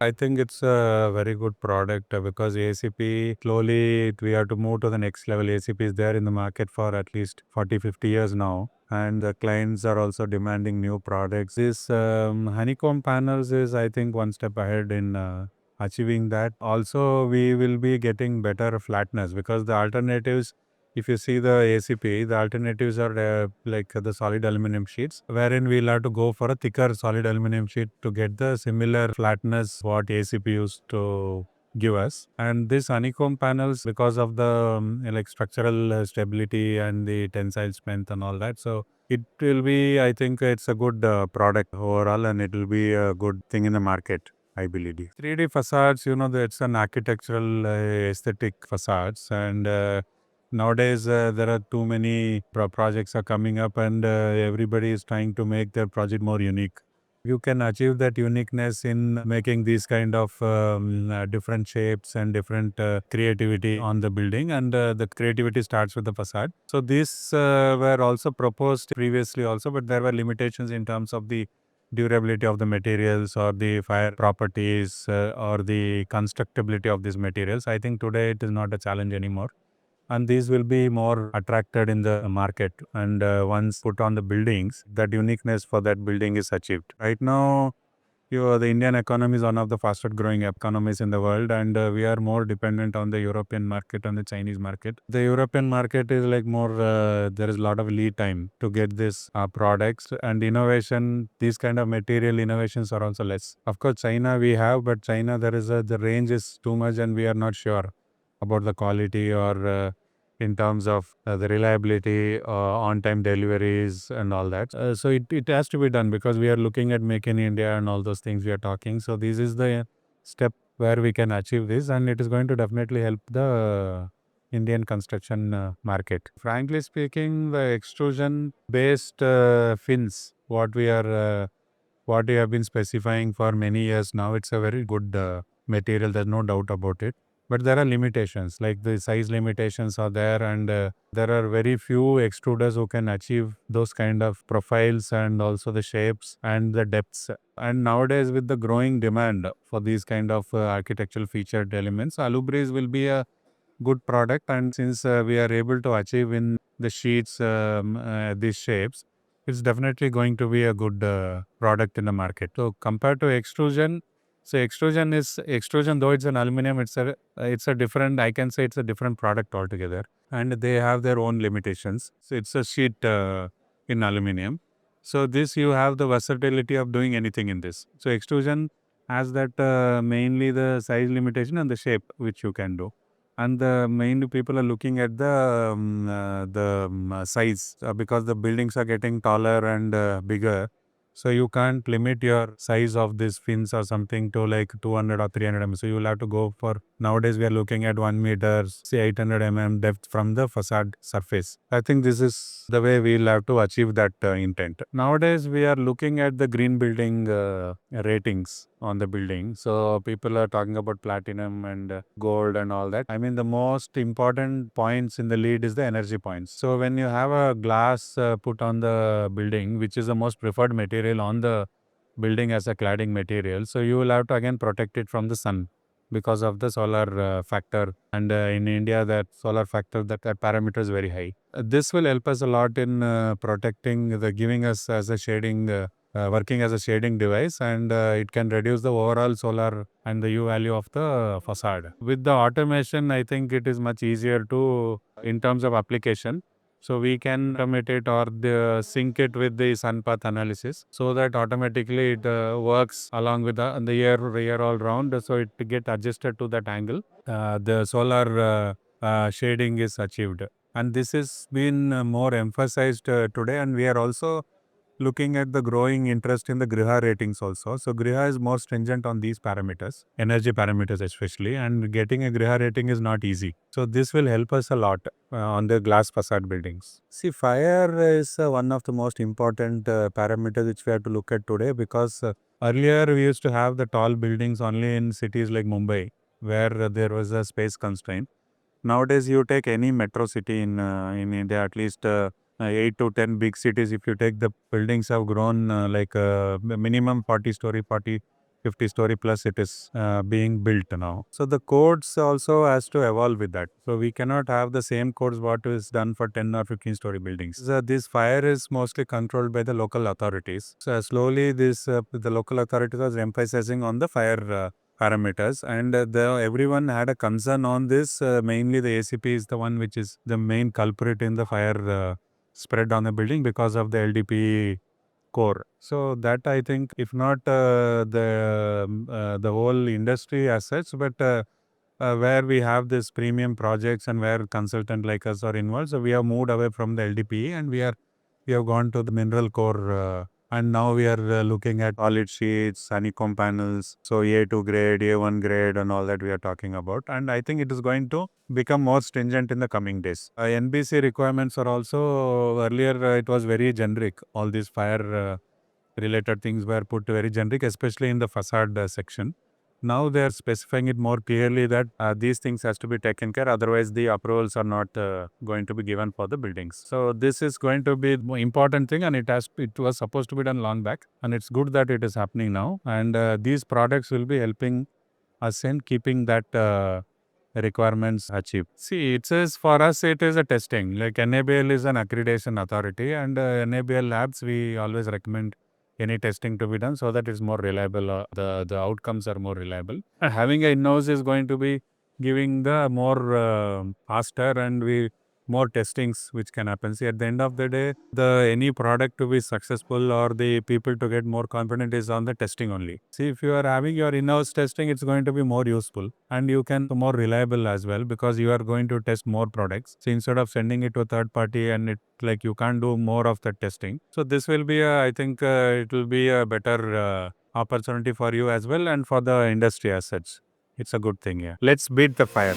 I think it's a very good product because ACP slowly we have to move to the next level. ACP is there in the market for at least 40-50 years now, and the clients are also demanding new products. This honeycomb panels is, I think, one step ahead in achieving that. Also, we will be getting better flatness because the alternatives, if you see the ACP, the alternatives are like the solid aluminum sheets, wherein we'll have to go for a thicker solid aluminum sheet to get the similar flatness what ACP used to give us. And this honeycomb panels, because of the like structural stability and the tensile strength and all that, so it will be, I think it's a good product overall, and it will be a good thing in the market, I believe. 3D facades, it's an architectural aesthetic facades, and nowadays there are too many projects are coming up, and everybody is trying to make their project more unique. You can achieve that uniqueness in making these kind of different shapes and different creativity on the building, and the creativity starts with the facade. So these were also proposed previously also, but there were limitations in terms of the durability of the materials or the fire properties or the constructability of these materials. I think today it is not a challenge anymore, and these will be more attracted in the market, and once put on the buildings, that uniqueness for that building is achieved. Right now, the Indian economy is one of the fastest growing economies in the world, and we are more dependent on the European market and the Chinese market. The European market is like more, there is a lot of lead time to get these products, and innovation, these kind of material innovations are also less. Of course, China we have, but China the range is too much, and we are not sure about the quality or in terms of the reliability, on-time deliveries and all that. So it has to be done because we are looking at Make in India and all those things we are talking. So this is the step where we can achieve this, and it is going to definitely help the Indian construction market. Frankly speaking, the extrusion-based fins, what we have been specifying for many years now, it's a very good material. There's no doubt about it. But there are limitations, like the size limitations are there, and there are very few extruders who can achieve those kind of profiles and also the shapes and the depths. And nowadays, with the growing demand for these kind of architectural featured elements, Alubreeze will be a good product. And since we are able to achieve in the sheets these shapes, it's definitely going to be a good product in the market. So compared to extrusion, so extrusion, though it's an aluminum, it's a different, I can say it's a different product altogether, and they have their own limitations. So it's a sheet in aluminum. So this, you have the versatility of doing anything in this. So extrusion has that mainly the size limitation and the shape which you can do. And the mainly people are looking at the size because the buildings are getting taller and bigger. So you can't limit your size of these fins or something to like 200 or 300 mm. So you will have to go for, nowadays we are looking at 1 meter, say 800 mm depth from the facade surface. I think this is the way we will have to achieve that intent. Nowadays we are looking at the green building ratings on the building. So people are talking about platinum and gold and all that. I mean, the most important points in the lead is the energy points. So when you have a glass put on the building, which is the most preferred material on the building as a cladding material, so you will have to again protect it from the sun because of the solar factor. And in India, that solar factor, that parameter is very high. This will help us a lot in protecting, giving us as a shading, working as a shading device, and it can reduce the overall solar and the U value of the facade. With the automation, I think it is much easier to, in terms of application. So we can automate it or sync it with the sun path analysis, so that automatically it works along with the year all round. So it get adjusted to that angle. The solar shading is achieved, and this has been more emphasized today. And we are also looking at the growing interest in the Griha ratings also. So Griha is more stringent on these parameters, energy parameters especially, and getting a Griha rating is not easy. So this will help us a lot on the glass facade buildings. See, fire is one of the most important parameters which we have to look at today, because earlier we used to have the tall buildings only in cities like Mumbai, where there was a space constraint. Nowadays, you take any metro city in India, at least 8 to 10 big cities, if you take, the buildings have grown like minimum 40 story, 40 50-story plus it is being built now. So the codes also has to evolve with that. So we cannot have the same codes what is done for 10 or 15-story buildings. This fire is mostly controlled by the local authorities. So slowly the local authorities are emphasizing on the fire parameters, and everyone had a concern on this. Mainly the ACP is the one which is the main culprit in the fire spread on the building because of the LDP core. So that I think, if not the whole industry as such, but where we have this premium projects and where consultant like us are involved, so we have moved away from the LDP and we have gone to the mineral core. And now we are looking at solid sheets, honeycomb panels, so A2 grade, A1 grade and all that we are talking about. And I think it is going to become more stringent in the coming days. NBC requirements are also, earlier it was very generic. All these fire related things were put very generic, especially in the facade section. Now they are specifying it more clearly that these things has to be taken care, otherwise the approvals are not going to be given for the buildings. So this is going to be the important thing, and it was supposed to be done long back, and it's good that it is happening now. And these products will be helping us in keeping that requirements achieved. See, it says for us it is a testing. Like NABL is an accreditation authority, and NABL labs we always recommend any testing to be done so that it's more reliable. The outcomes are more reliable. And having a in-house is going to be giving the more faster and more testings which can happen. See, at the end of the day, any product to be successful or the people to get more confident is on the testing only. See, if you are having your in-house testing, it's going to be more useful and you can more reliable as well, because you are going to test more products. So instead of sending it to a third party and you can't do more of the testing. So this will be I think it will be a better opportunity for you as well and for the industry as such. It's a good thing. Yeah. Let's beat the fire.